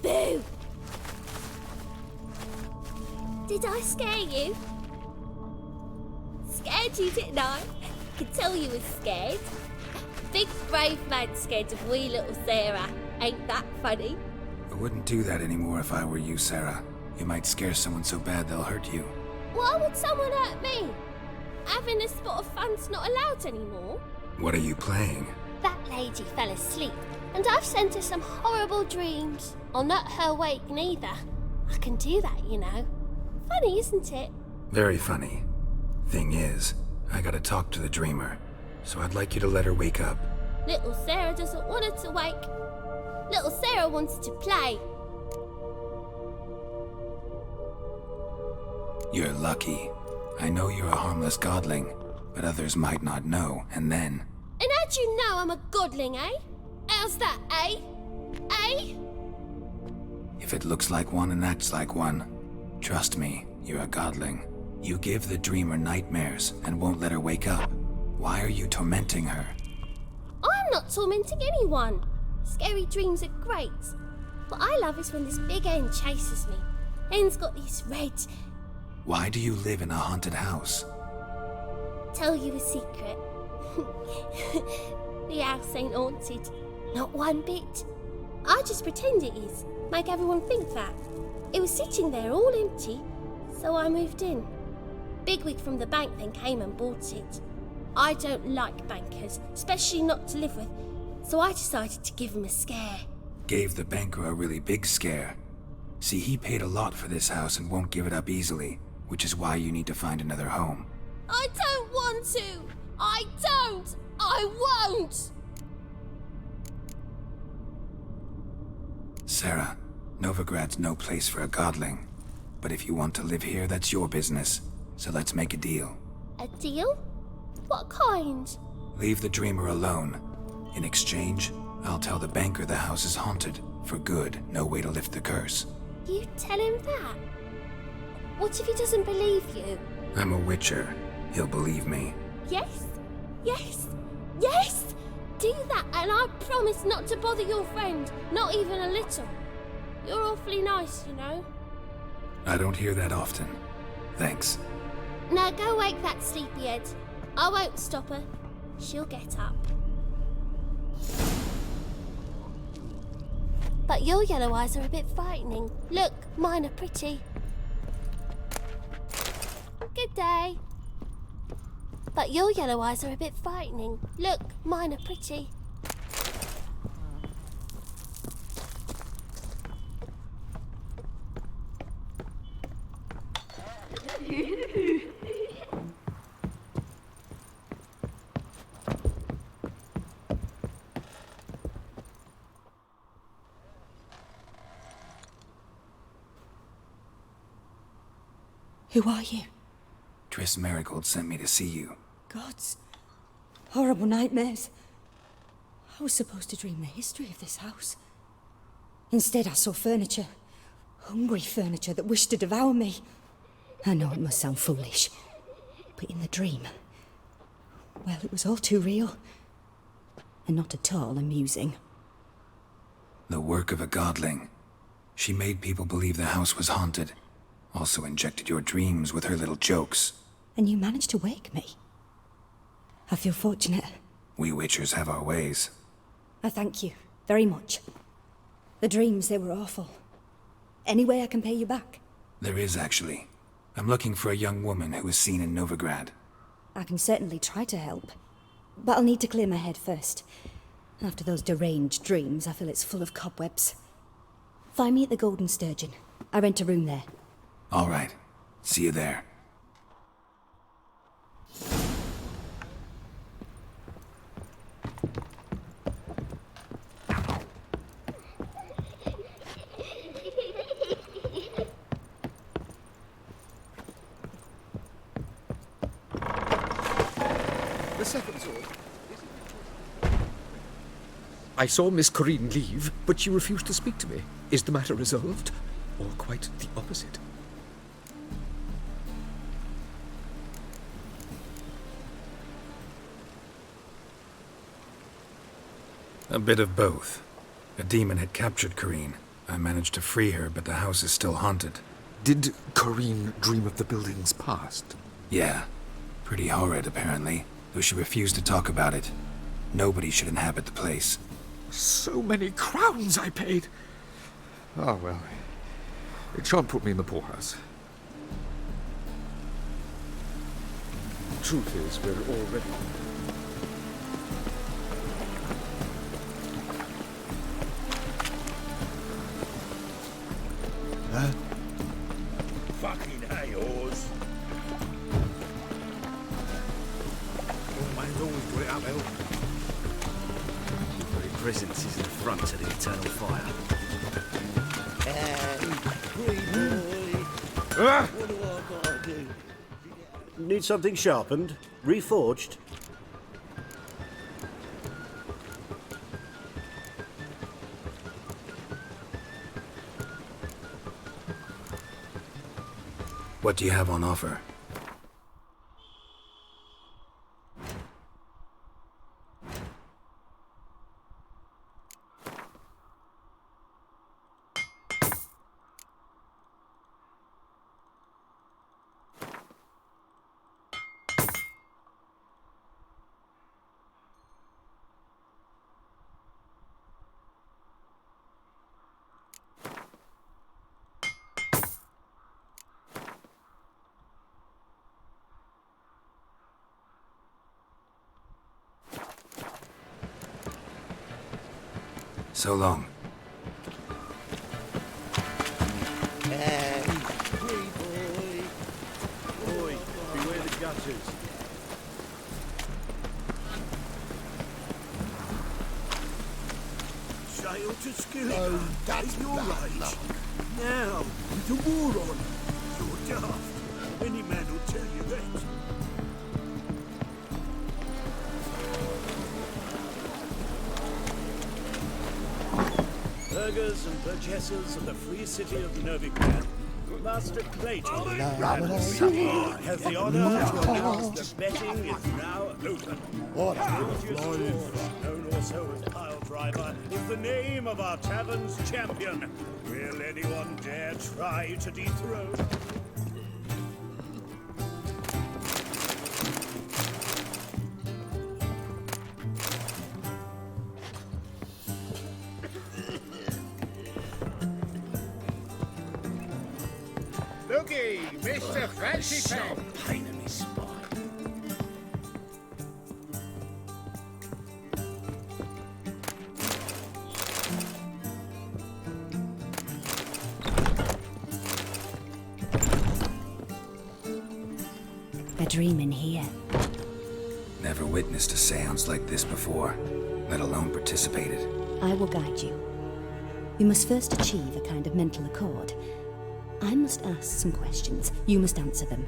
Boo! Did I scare you? Scared you, didn't I? Could tell you was scared. Big brave man scared of wee little Sarah. Ain't that funny? I wouldn't do that anymore if I were you, Sarah. You might scare someone so bad they'll hurt you. Why would someone hurt me? Having a spot of fun's not allowed anymore. What are you playing? That lady fell asleep, and I've sent her some horrible dreams. I'll not her wake neither. I can do that, you know. Funny, isn't it? Very funny. Thing is, I gotta talk to the dreamer, so I'd like you to let her wake up. Little Sarah doesn't want her to wake. Little Sarah wants to play. You're lucky. I know you're a harmless godling, but others might not know, and then... And how'd you know I'm a godling, eh? How's that, eh? Eh? If it looks like one and acts like one, trust me, you're a godling. You give the dreamer nightmares and won't let her wake up. Why are you tormenting her? I'm not tormenting anyone. Scary dreams are great. What I love is when this big hen chases me. Hen's got these red... Why do you live in a haunted house? Tell you a secret. The house ain't haunted. Not one bit. I just pretend it is. Make everyone think that. It was sitting there all empty, so I moved in. Bigwig from the bank then came and bought it. I don't like bankers, especially not to live with, so I decided to give him a scare. Gave the banker a really big scare. See, he paid a lot for this house and won't give it up easily, which is why you need to find another home. I don't want to! I don't! I won't! Sarah, Novigrad's no place for a godling. But if you want to live here, that's your business. So let's make a deal. A deal? What kind? Leave the dreamer alone. In exchange, I'll tell the banker the house is haunted. For good, no way to lift the curse. You tell him that? What if he doesn't believe you? I'm a witcher. He'll believe me. Yes? Yes? Yes! Do that and I promise not to bother your friend. Not even a little. You're awfully nice, you know. I don't hear that often. Thanks. Now go wake that sleepyhead. I won't stop her. She'll get up. But your yellow eyes are a bit frightening. Look, mine are pretty. Good day. But your yellow eyes are a bit frightening. Look, mine are pretty. Who are you? Triss Marigold sent me to see you. Gods. Horrible nightmares. I was supposed to dream the history of this house. Instead, I saw furniture. Hungry furniture that wished to devour me. I know it must sound foolish, but in the dream, well, it was all too real. And not at all amusing. The work of a godling. She made people believe the house was haunted. Also injected your dreams with her little jokes. And you managed to wake me. I feel fortunate. We witchers have our ways. I thank you very much. The dreams, they were awful. Any way I can pay you back? There is, actually. I'm looking for a young woman who was seen in Novigrad. I can certainly try to help. But I'll need to clear my head first. After those deranged dreams, I feel it's full of cobwebs. Find me at the Golden Sturgeon. I rent a room there. All right. See you there. The second sword. I saw Miss Corinne leave, but she refused to speak to me. Is the matter resolved? Or quite the opposite? A bit of both. A demon had captured Corinne. I managed to free her, but the house is still haunted. Did Corrine dream of the building's past? Yeah. Pretty horrid, apparently, though she refused to talk about it. Nobody should inhabit the place. So many crowns I paid! Ah, well. It shan't put me in the poorhouse. Truth is, we're already... Fucking hay-horse. Old man's always got it uphill. Your very presence is an affront to the eternal fire. What do I gotta do? Need something sharpened? Reforged? What do you have on offer? So long. Oi, beware the gutters. Sail to Skilly. Oh, that's your age. Now, with the war on, you're daft. Any man will tell you that. Burghers and burgesses of the free city of Novigrad must equate on has the honour to announce the betting is now open. Known also as Pile Driver, is the name of our tavern's champion. Will anyone dare try to dethrone? Looky, Mr. Fancy Pants. Pain in his spine. They're dreaming here. Never witnessed a seance like this before, let alone participated. I will guide you. You must first achieve a kind of mental accord. I must ask some questions. You must answer them.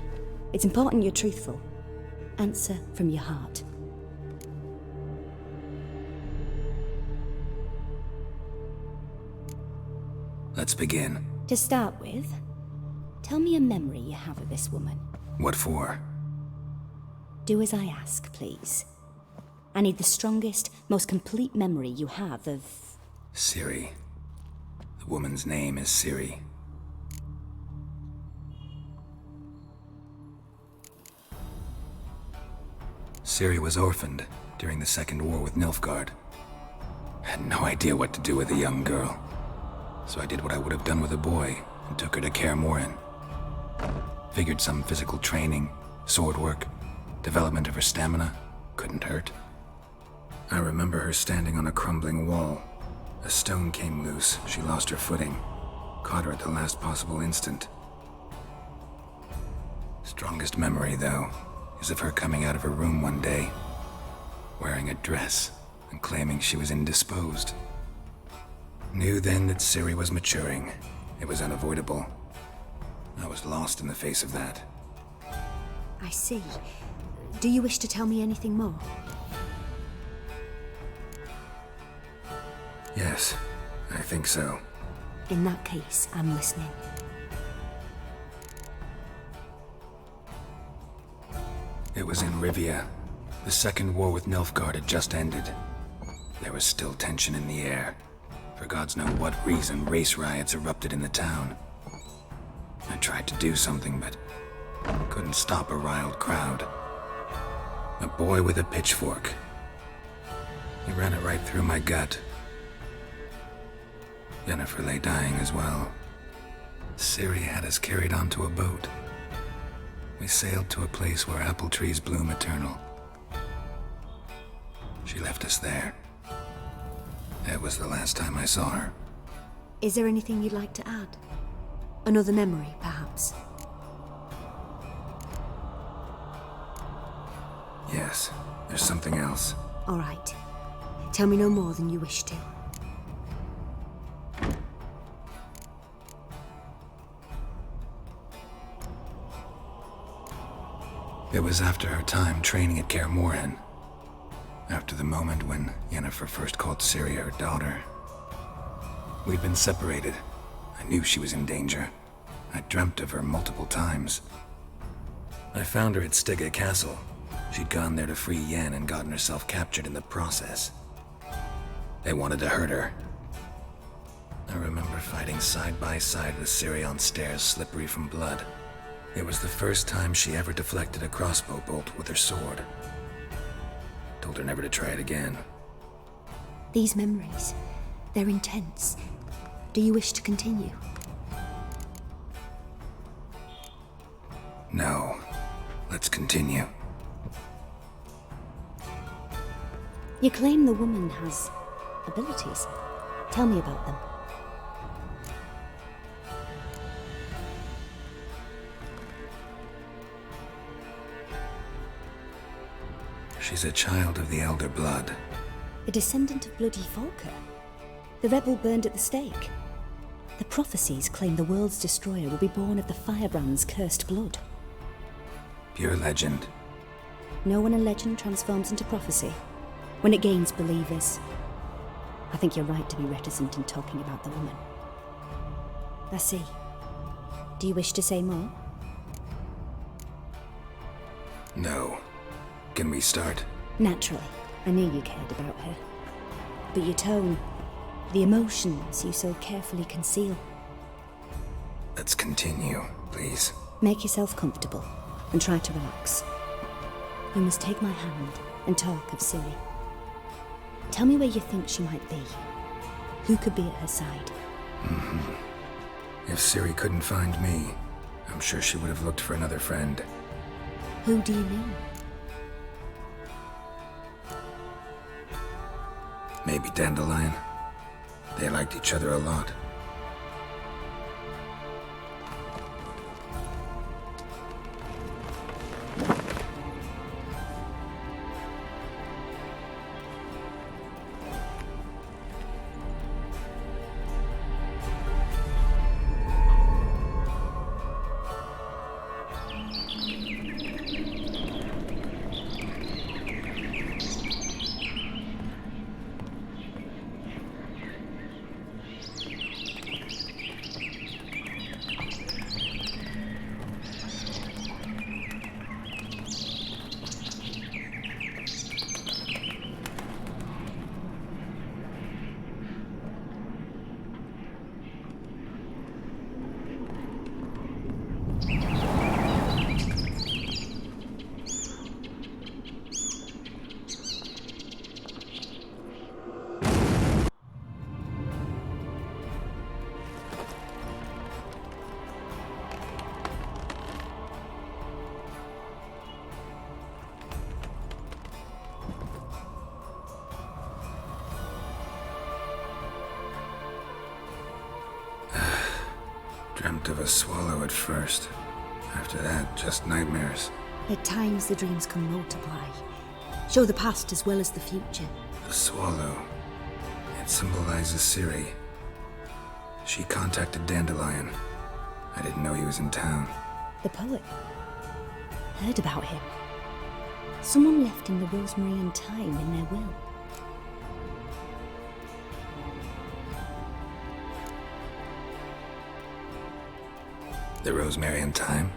It's important you're truthful. Answer from your heart. Let's begin. To start with, tell me a memory you have of this woman. What for? Do as I ask, please. I need the strongest, most complete memory you have of... Ciri. The woman's name is Ciri. Ciri was orphaned during the Second War with Nilfgaard. Had no idea what to do with a young girl. So I did what I would have done with a boy and took her to Kaer Morhen. Figured some physical training, sword work, development of her stamina couldn't hurt. I remember her standing on a crumbling wall. A stone came loose, she lost her footing. Caught her at the last possible instant. Strongest memory, though, is of her coming out of her room one day, wearing a dress and claiming she was indisposed. Knew then that Ciri was maturing. It was unavoidable. I was lost in the face of that. I see. Do you wish to tell me anything more? Yes, I think so. In that case, I'm listening. It was in Rivia. The Second War with Nilfgaard had just ended. There was still tension in the air. For gods know what reason, race riots erupted in the town. I tried to do something, but couldn't stop a riled crowd. A boy with a pitchfork. He ran it right through my gut. Jennifer lay dying as well. Ciri had us carried onto a boat. We sailed to a place where apple trees bloom eternal. She left us there. That was the last time I saw her. Is there anything you'd like to add? Another memory, perhaps? Yes, there's something else. All right. Tell me no more than you wish to. It was after her time training at Kaer Morhen. After the moment when Yennefer first called Ciri her daughter. We'd been separated. I knew she was in danger. I dreamt of her multiple times. I found her at Stygga Castle. She'd gone there to free Yen and gotten herself captured in the process. They wanted to hurt her. I remember fighting side by side with Ciri on stairs slippery from blood. It was the first time she ever deflected a crossbow bolt with her sword. Told her never to try it again. These memories, they're intense. Do you wish to continue? No. Let's continue. You claim the woman has abilities. Tell me about them. She's a child of the Elder Blood. A descendant of bloody Volker. The rebel burned at the stake. The prophecies claim the world's destroyer will be born of the Firebrand's cursed blood. Pure legend. No one in legend transforms into prophecy. When it gains believers. I think you're right to be reticent in talking about the woman. I see. Do you wish to say more? No. Can we start? Naturally. I knew you cared about her. But your tone, the emotions you so carefully conceal. Let's continue, please. Make yourself comfortable and try to relax. You must take my hand and talk of Ciri. Tell me where you think she might be. Who could be at her side? If Ciri couldn't find me, I'm sure she would have looked for another friend. Who do you mean? Maybe Dandelion. They liked each other a lot. Dreamt of a swallow at first. After that, just nightmares. At times the dreams can multiply. Show the past as well as the future. The swallow. It symbolizes Ciri. She contacted Dandelion. I didn't know he was in town. The poet. Heard about him. Someone left him the rosemary and thyme in their will. The Rosemary and Thyme?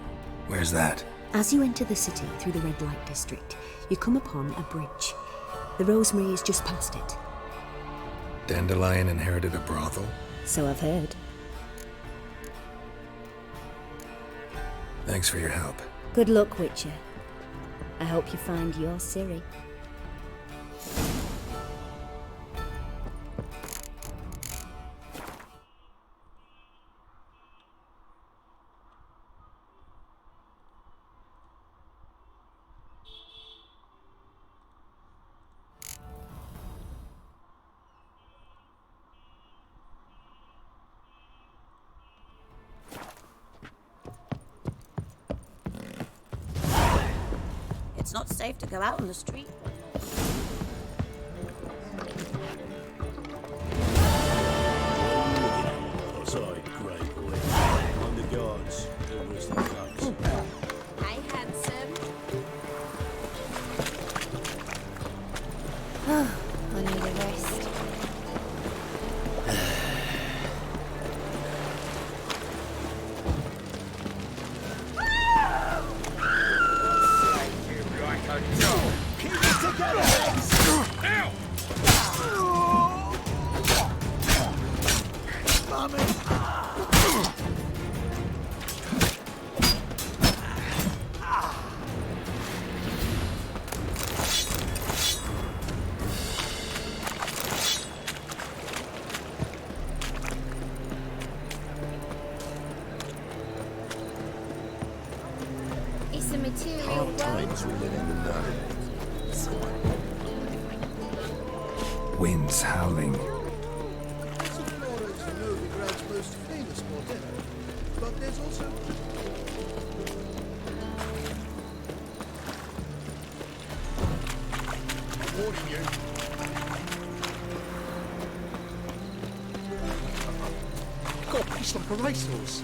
Where's that? As you enter the city through the red light district, you come upon a bridge. The rosemary is just past it. Dandelion inherited a brothel? So I've heard. Thanks for your help. Good luck, Witcher. I hope you find your Ciri. It's not safe to go out on the street. Oh, sorry, great boy. On the guards. Always the clubs. Hi, handsome. I need a rest. It's a material world. Times we live in the know. Winds howling. Florida's Novigrad's most famous bordello, but there's also... I'm warning you. Got a piece like a racehorse.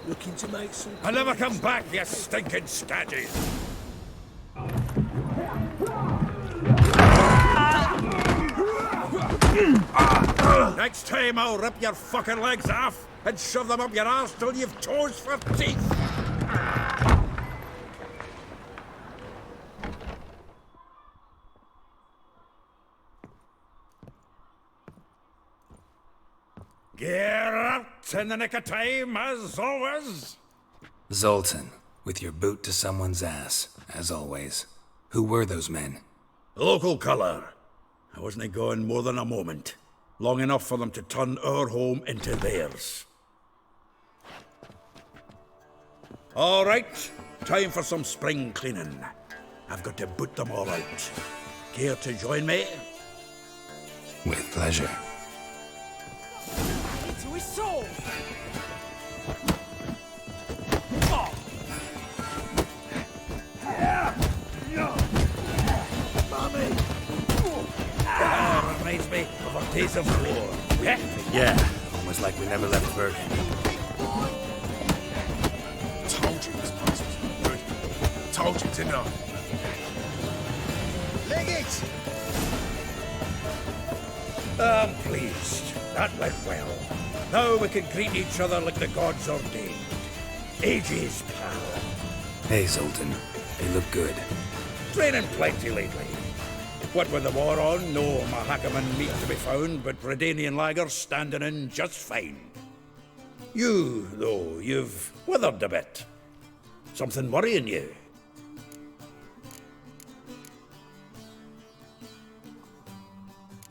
Looking to make some... I'll never come back, you stinking scadgy! Next time I'll rip your fucking legs off and shove them up your arse till you've toes for teeth! Get out in the nick of time, as always! Zoltan, with your boot to someone's ass, as always. Who were those men? Local colour. I wasn't gone more than a moment. Long enough for them to turn our home into theirs. All right, time for some spring cleaning. I've got to boot them all out. Care to join me? With pleasure. Into his soul! Reminds me of our days of war. Yeah? Yeah, almost like we never left Bergen. Told you this place was good. Told you, didn't I? Leg it! I'm pleased. That went well. Now we can greet each other like the gods ordained. Ages, pal. Hey, Zoltan. They look good. Training plenty lately. What with the war on, no Mahakaman meat to be found, but Redanian lager standing in just fine. You, though, you've withered a bit. Something worrying you?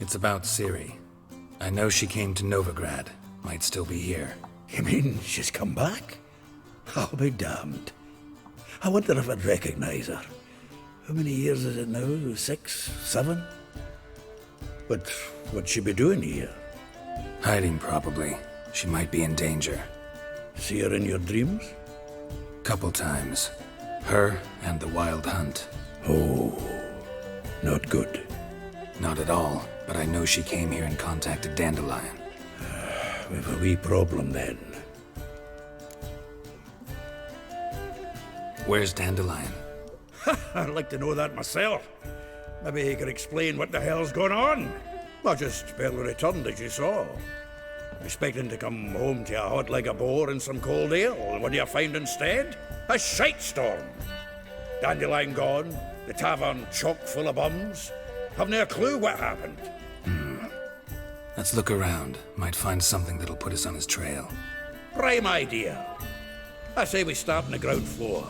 It's about Ciri. I know she came to Novigrad. Might still be here. You mean she's come back? I'll be damned. I wonder if I'd recognize her. How many years is it now? 6, 7? But what'd she be doing here? Hiding, probably. She might be in danger. See her in your dreams? Couple times. Her and the Wild Hunt. Oh, not good. Not at all, but I know she came here and contacted Dandelion. We've a wee problem then. Where's Dandelion? I'd like to know that myself. Maybe he could explain what the hell's going on. Not just barely returned, as you saw. Expecting to come home to a hot like a boar and some cold ale, and what do you find instead? A shite storm. Dandelion gone, the tavern chock full of bums. Have no clue what happened. Let's look around. Might find something that'll put us on his trail. Prime idea. I say we start on the ground floor.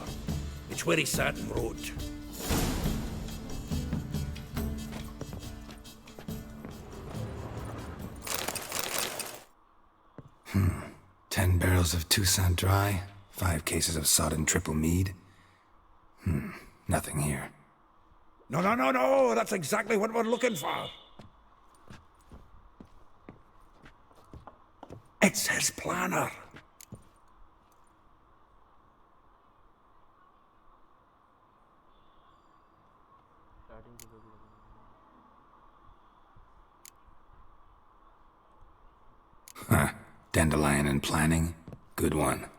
It's where he sat and wrote. Hmm. 10 barrels of Toussaint Dry, 5 cases of sodden triple mead. Nothing here. No, that's exactly what we're looking for. It's his planner. Huh. Dandelion and planning? Good one.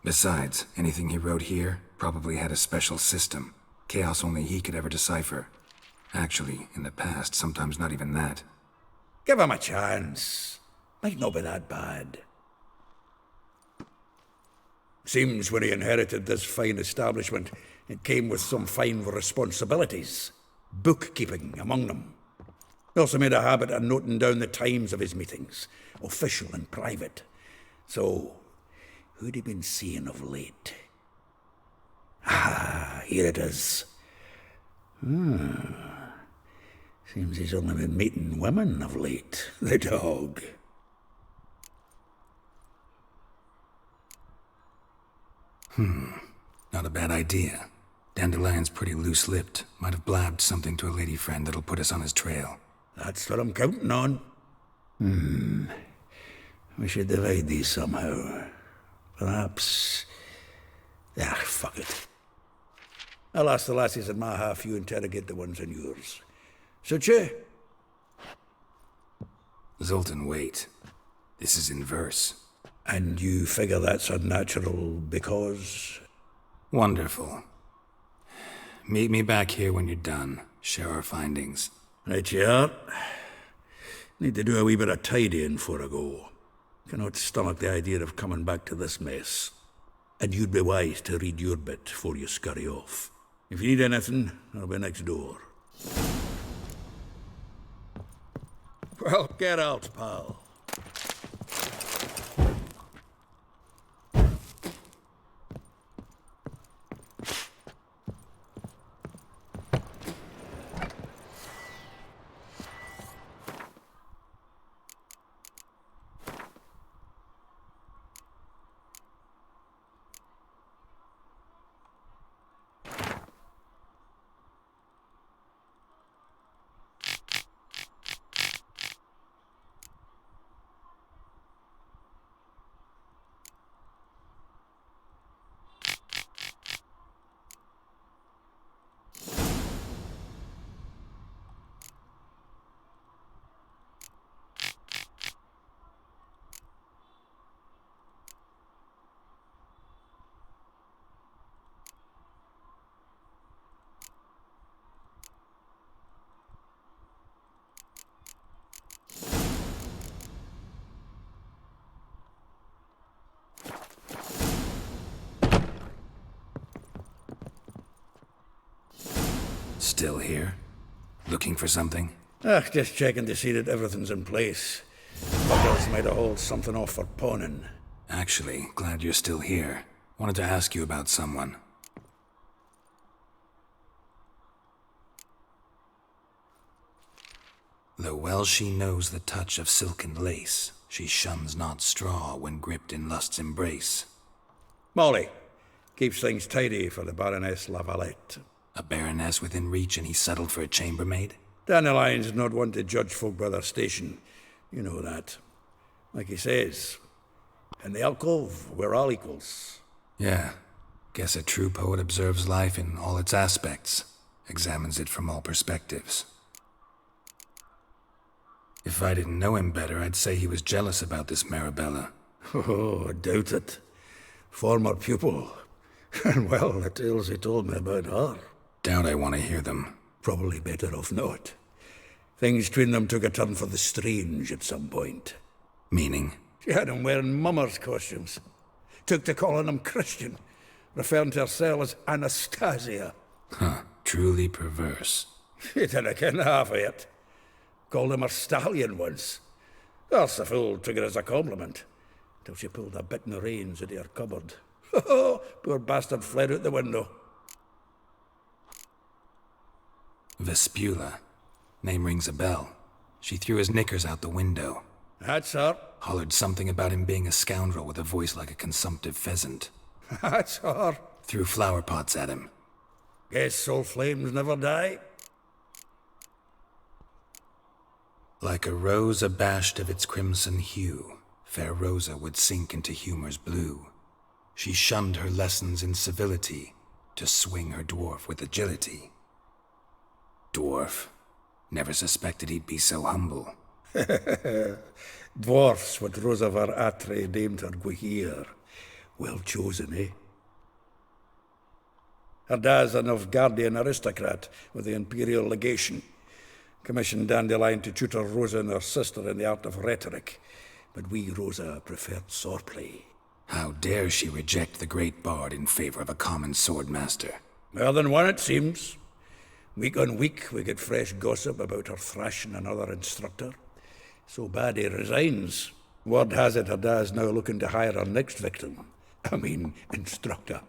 Besides, anything he wrote here probably had a special system. Chaos only he could ever decipher. Actually, in the past, sometimes not even that. Give him a chance. Might not be that bad. Seems when he inherited this fine establishment, it came with some fine responsibilities. Bookkeeping among them. He also made a habit of noting down the times of his meetings, official and private. So, who'd he been seeing of late? Ah, here it is. Seems he's only been meeting women of late, the dog. Not a bad idea. Dandelion's pretty loose-lipped. Might have blabbed something to a lady friend that'll put us on his trail. That's what I'm counting on. We should divide these somehow. Perhaps... fuck it. I'll ask the lassies in my half, you interrogate the ones in yours. Suit you? Zoltan, wait. This is in verse. And you figure that's unnatural because... Wonderful. Meet me back here when you're done. Share our findings. Right you are. Need to do a wee bit of tidying before I go. Cannot stomach the idea of coming back to this mess. And you'd be wise to read your bit before you scurry off. If you need anything, I'll be next door. Well, get out, pal. Still here? Looking for something? Just checking to see that everything's in place. Buggers might have hauled something off for pawning. Actually, glad you're still here. Wanted to ask you about someone. Though well she knows the touch of silken lace, she shuns not straw when gripped in lust's embrace. Molly, keeps things tidy for the Baroness Lavalette. A baroness within reach and he settled for a chambermaid? Dandelion's not one to judge folk by their station. You know that. Like he says, in the alcove, we're all equals. Yeah. Guess a true poet observes life in all its aspects, examines it from all perspectives. If I didn't know him better, I'd say he was jealous about this Marabella. Oh, I doubt it. Former pupil. And well, the tales he told me about her. Doubt I want to hear them. Probably better off not. Things between them took a turn for the strange at some point. Meaning? She had him wearing mummers' costumes. Took to calling him Christian, referring to herself as Anastasia. Huh, truly perverse. She didn't ken half of it. Called him her stallion once. That's the fool took it as a compliment, till she pulled a bit in the reins into her cupboard. Poor bastard fled out the window. Vespula. Name rings a bell. She threw his knickers out the window. That's her. Hollered something about him being a scoundrel with a voice like a consumptive pheasant. That's her. Threw flower pots at him. Guess soul flames never die. Like a rose abashed of its crimson hue, fair Rosa would sink into humor's blue. She shunned her lessons in civility to swing her dwarf with agility. Dwarf. Never suspected he'd be so humble. Dwarfs, what Rosa var Atre named her Guahir. Well chosen, eh? Her dad's a Novgardian aristocrat with the Imperial Legation. Commissioned Dandelion to tutor Rosa and her sister in the art of rhetoric. But we, Rosa, preferred swordplay. How dare she reject the great bard in favor of a common swordmaster? More than one, it seems. Week on week, we get fresh gossip about her thrashing another instructor. So bad he resigns. Word has it her dad's now looking to hire her next victim. I mean, instructor.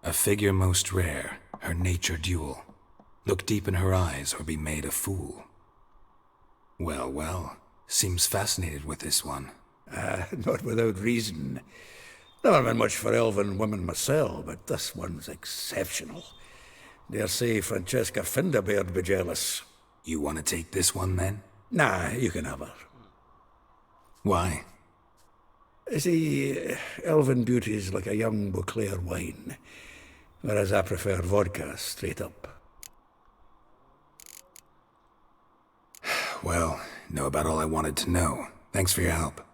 A figure most rare, her nature dual. Look deep in her eyes or be made a fool. Well, well, seems fascinated with this one. Not without reason. Never been much for elven women myself, but this one's exceptional. Dare say Francesca Finderbeard be jealous. You want to take this one, then? Nah, you can have her. Why? See, elven beauty's like a young Beauclair wine, whereas I prefer vodka straight up. Well, know about all I wanted to know. Thanks for your help.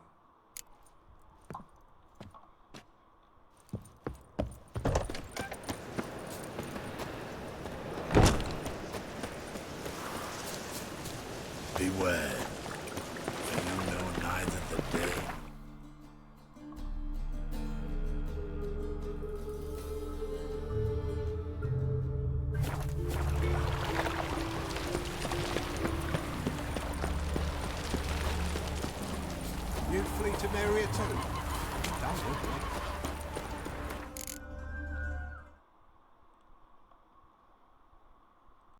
Beware, for you know neither the day. You flee to Maria too? Don't look like.